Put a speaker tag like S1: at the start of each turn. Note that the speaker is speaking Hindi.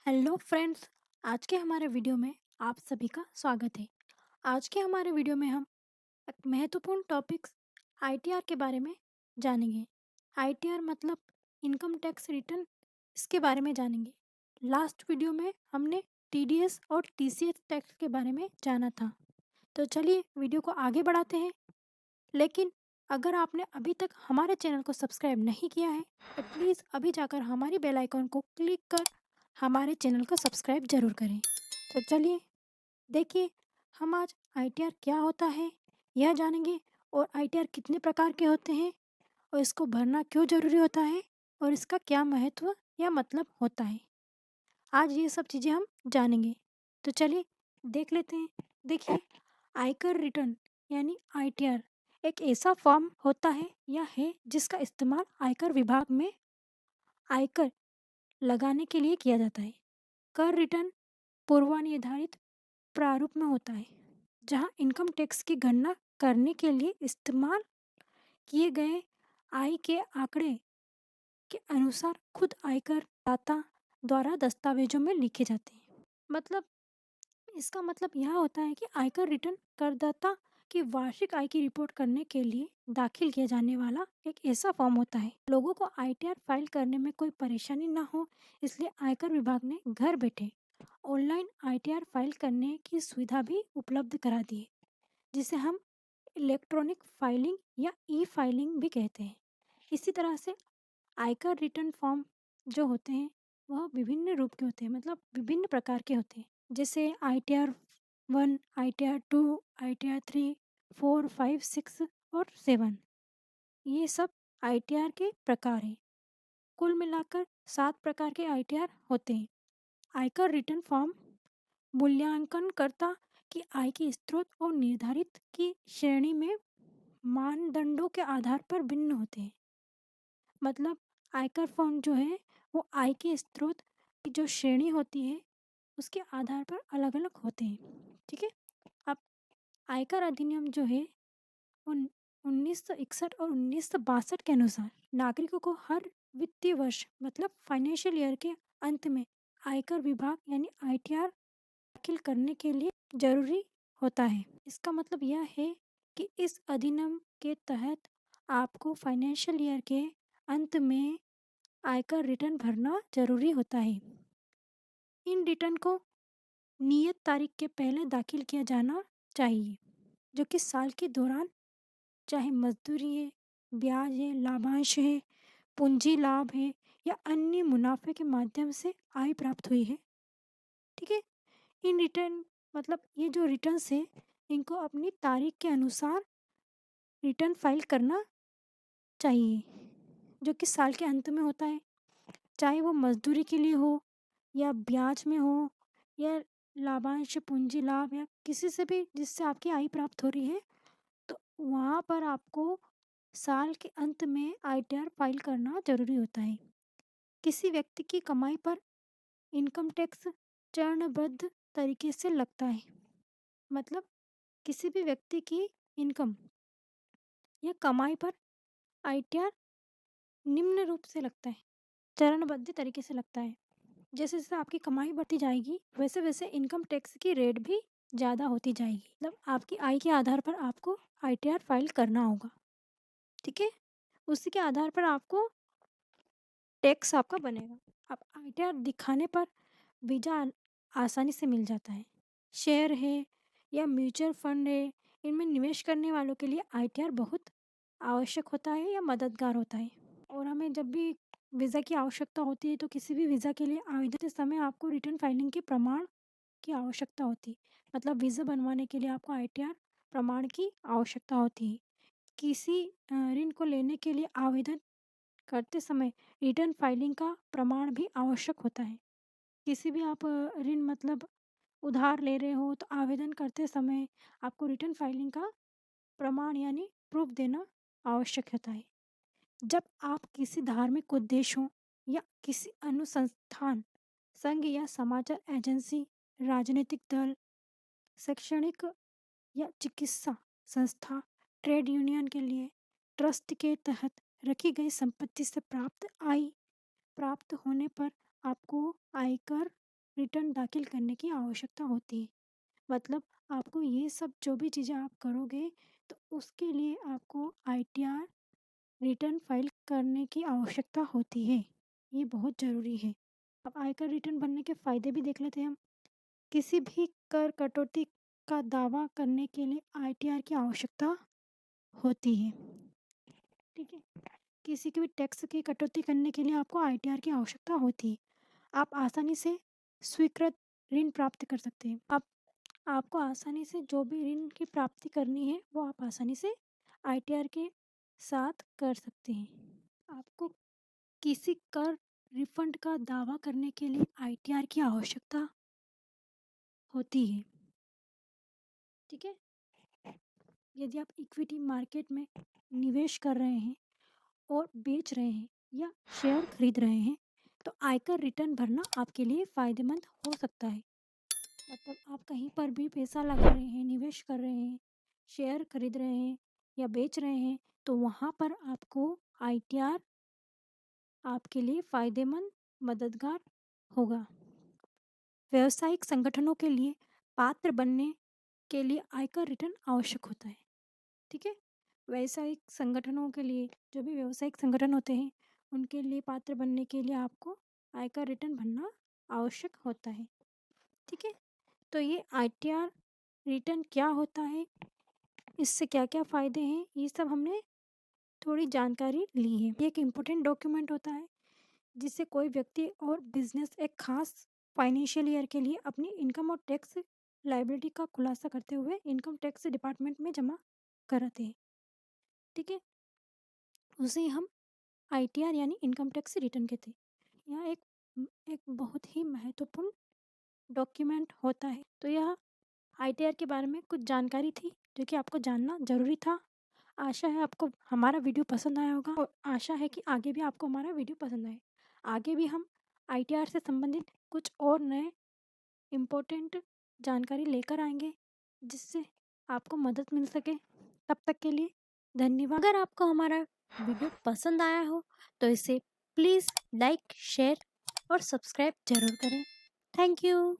S1: Hello friends. आज के हमारे वीडियो में आप सभी का स्वागत है। आज के हमारे वीडियो में हम एक महत्वपूर्ण टॉपिक्स आईटीआर के बारे में जानेंगे। आईटीआर मतलब इनकम टैक्स रिटर्न, इसके बारे में जानेंगे। लास्ट वीडियो में हमने टीडीएस और टीसीएस टैक्स के बारे में जाना था। तो चलिए वीडियो को आगे बढ़ाते हैं। लेकिन अगर आपने अभी तक हमारे चैनल को सब्सक्राइब नहीं किया है तो प्लीज़ अभी जाकर हमारी बेल आइकन को क्लिक कर हमारे चैनल को सब्सक्राइब ज़रूर करें। तो चलिए देखिए, हम आज आईटीआर क्या होता है यह जानेंगे, और आईटीआर कितने प्रकार के होते हैं, और इसको भरना क्यों ज़रूरी होता है, और इसका क्या महत्व या मतलब होता है। आज ये सब चीज़ें हम जानेंगे। तो चलिए देख लेते हैं। देखिए, आयकर रिटर्न यानी आईटीआर एक ऐसा फॉर्म होता है या है जिसका इस्तेमाल आयकर विभाग में आयकर लगाने के लिए किया जाता है। कर रिटर्न पूर्वनिर्धारित प्रारूप में होता है, जहां इनकम टैक्स की गणना करने के लिए इस्तेमाल किए गए आय के आंकड़े के अनुसार खुद आयकर दाता द्वारा दस्तावेजों में लिखे जाते हैं। मतलब इसका मतलब यह होता है कि आयकर रिटर्न करदाता की वार्षिक आय की रिपोर्ट करने के लिए दाखिल किया जाने वाला एक ऐसा फॉर्म होता है। लोगों को आईटीआर फाइल करने में कोई परेशानी ना हो, इसलिए आयकर विभाग ने घर बैठे ऑनलाइन आईटीआर फाइल करने की सुविधा भी उपलब्ध करा दी है, जिसे हम इलेक्ट्रॉनिक फाइलिंग या ई फाइलिंग भी कहते हैं। इसी तरह से आयकर रिटर्न फॉर्म जो होते हैं वह विभिन्न रूप के होते हैं, मतलब विभिन्न प्रकार के होते हैं। जैसे ITR 1, ITR 2, ITR 3, 4, 5, 6 और 7, ये सब आईटीआर के प्रकार हैं। कुल मिलाकर 7 प्रकार के आईटीआर होते हैं। आयकर रिटर्न फॉर्म मूल्यांकनकर्ता की आय के स्रोत और निर्धारित की श्रेणी में मानदंडों के आधार पर भिन्न होते हैं। मतलब आयकर फॉर्म जो है वो आय के स्रोत की जो श्रेणी होती है उसके आधार पर अलग अलग होते हैं। ठीक है। अब आयकर अधिनियम जो है उन 1961 और 1962 के अनुसार नागरिकों को हर वित्तीय वर्ष मतलब फाइनेंशियल ईयर के अंत में आयकर विभाग यानी आईटीआर दाखिल करने के लिए जरूरी होता है। इसका मतलब यह है कि इस अधिनियम के तहत आपको फाइनेंशियल ईयर के अंत में आयकर रिटर्न भरना जरूरी होता है। इन रिटर्न को नियत तारीख के पहले दाखिल किया जाना चाहिए, जो कि साल के दौरान चाहे मजदूरी है, ब्याज है, लाभांश है, पूंजी लाभ है या अन्य मुनाफे के माध्यम से आय प्राप्त हुई है। ठीक है। इन रिटर्न मतलब ये जो रिटर्न्स है इनको अपनी तारीख के अनुसार रिटर्न फाइल करना चाहिए, जो कि साल के अंत में होता है। चाहे वो मजदूरी के लिए हो या ब्याज में हो या लाभांश, पूंजी लाभ या किसी से भी जिससे आपकी आय प्राप्त हो रही है, तो वहाँ पर आपको साल के अंत में आईटीआर फाइल करना जरूरी होता है। किसी व्यक्ति की कमाई पर इनकम टैक्स चरणबद्ध तरीके से लगता है। मतलब किसी भी व्यक्ति की इनकम या कमाई पर आईटीआर निम्न रूप से लगता है, चरणबद्ध तरीके से लगता है। जैसे जैसे आपकी कमाई बढ़ती जाएगी वैसे वैसे इनकम टैक्स की रेट भी ज़्यादा होती जाएगी। मतलब आपकी आय के आधार पर आपको आईटीआर फाइल करना होगा। ठीक है। उसी के आधार पर आपको टैक्स आपका बनेगा। अब आईटीआर दिखाने पर वीज़ा आसानी से मिल जाता है। शेयर है या म्यूचुअल फंड है, इनमें निवेश करने वालों के लिए आईटीआर बहुत आवश्यक होता है या मददगार होता है। और हमें जब भी वीज़ा की आवश्यकता होती है तो किसी भी वीज़ा के लिए आवेदन के समय आपको रिटर्न फाइलिंग के प्रमाण की आवश्यकता होती है। मतलब वीज़ा बनवाने के लिए आपको आईटीआर प्रमाण की आवश्यकता होती है। किसी ऋण को लेने के लिए आवेदन करते समय रिटर्न फाइलिंग का प्रमाण भी आवश्यक होता है। किसी भी आप ऋण मतलब उधार ले रहे हो तो आवेदन करते समय आपको रिटर्न फाइलिंग का प्रमाण यानी प्रूफ देना आवश्यक होता है। जब आप किसी धार्मिक उद्देश्यों या किसी अनुसंधान संघ या समाचार एजेंसी, राजनीतिक दल, शैक्षणिक या चिकित्सा संस्था, ट्रेड यूनियन के लिए ट्रस्ट के तहत रखी गई संपत्ति से प्राप्त आय प्राप्त होने पर आपको आयकर रिटर्न दाखिल करने की आवश्यकता होती है। मतलब आपको ये सब जो भी चीज़ें आप करोगे तो उसके लिए आपको आईटीआर रिटर्न फाइल करने की आवश्यकता होती है। ये बहुत ज़रूरी है। अब आयकर रिटर्न भरने के फ़ायदे भी देख लेते हैं हम। किसी भी कर कटौती का दावा करने के लिए आईटीआर की आवश्यकता होती है। ठीक है? किसी के भी टैक्स की कटौती करने के लिए आपको आईटीआर की आवश्यकता होती है। आप आसानी से स्वीकृत ऋण प्राप्त कर सकते हैं। आप आपको आसानी से जो भी ऋण की प्राप्ति करनी है वो आप आसानी से आईटीआर के साथ कर सकते हैं। आपको किसी कर रिफंड का दावा करने के लिए आईटीआर की आवश्यकता होती है। ठीक है? यदि आप इक्विटी मार्केट में निवेश कर रहे हैं और बेच रहे हैं या शेयर खरीद रहे हैं तो आयकर रिटर्न भरना आपके लिए फ़ायदेमंद हो सकता है। मतलब आप कहीं पर भी पैसा लगा रहे हैं, निवेश कर रहे हैं, शेयर खरीद रहे हैं या बेच रहे हैं तो वहाँ पर आपको आईटीआर आपके लिए फ़ायदेमंद मददगार होगा। व्यावसायिक संगठनों के लिए पात्र बनने के लिए आयकर रिटर्न आवश्यक होता है। ठीक है? व्यावसायिक संगठनों के लिए जो भी व्यावसायिक संगठन होते हैं उनके लिए पात्र बनने के लिए आपको आयकर रिटर्न भरना आवश्यक होता है। ठीक है? तो ये आईटीआर रिटर्न क्या होता है, इससे क्या-क्या फ़ायदे हैं, ये सब हमने थोड़ी जानकारी ली है। ये एक इम्पोर्टेंट डॉक्यूमेंट होता है जिससे कोई व्यक्ति और बिज़नेस एक खास फाइनेंशियल ईयर के लिए अपनी इनकम और टैक्स लायबिलिटी का खुलासा करते हुए इनकम टैक्स डिपार्टमेंट में जमा कराते हैं। ठीक है? उसे हम आईटीआर यानी इनकम टैक्स रिटर्न कहते हैं। यह एक बहुत ही महत्वपूर्ण डॉक्यूमेंट होता है। तो यह आईटीआर के बारे में कुछ जानकारी थी जो कि आपको जानना ज़रूरी था। आशा है आपको हमारा वीडियो पसंद आया होगा और आशा है कि आगे भी आपको हमारा वीडियो पसंद आए। आगे भी हम आईटीआर से संबंधित कुछ और नए इम्पोर्टेंट जानकारी लेकर आएंगे जिससे आपको मदद मिल सके। तब तक के लिए धन्यवाद। अगर आपको हमारा वीडियो पसंद आया हो तो इसे प्लीज़ लाइक, शेयर और सब्सक्राइब ज़रूर करें। Thank you.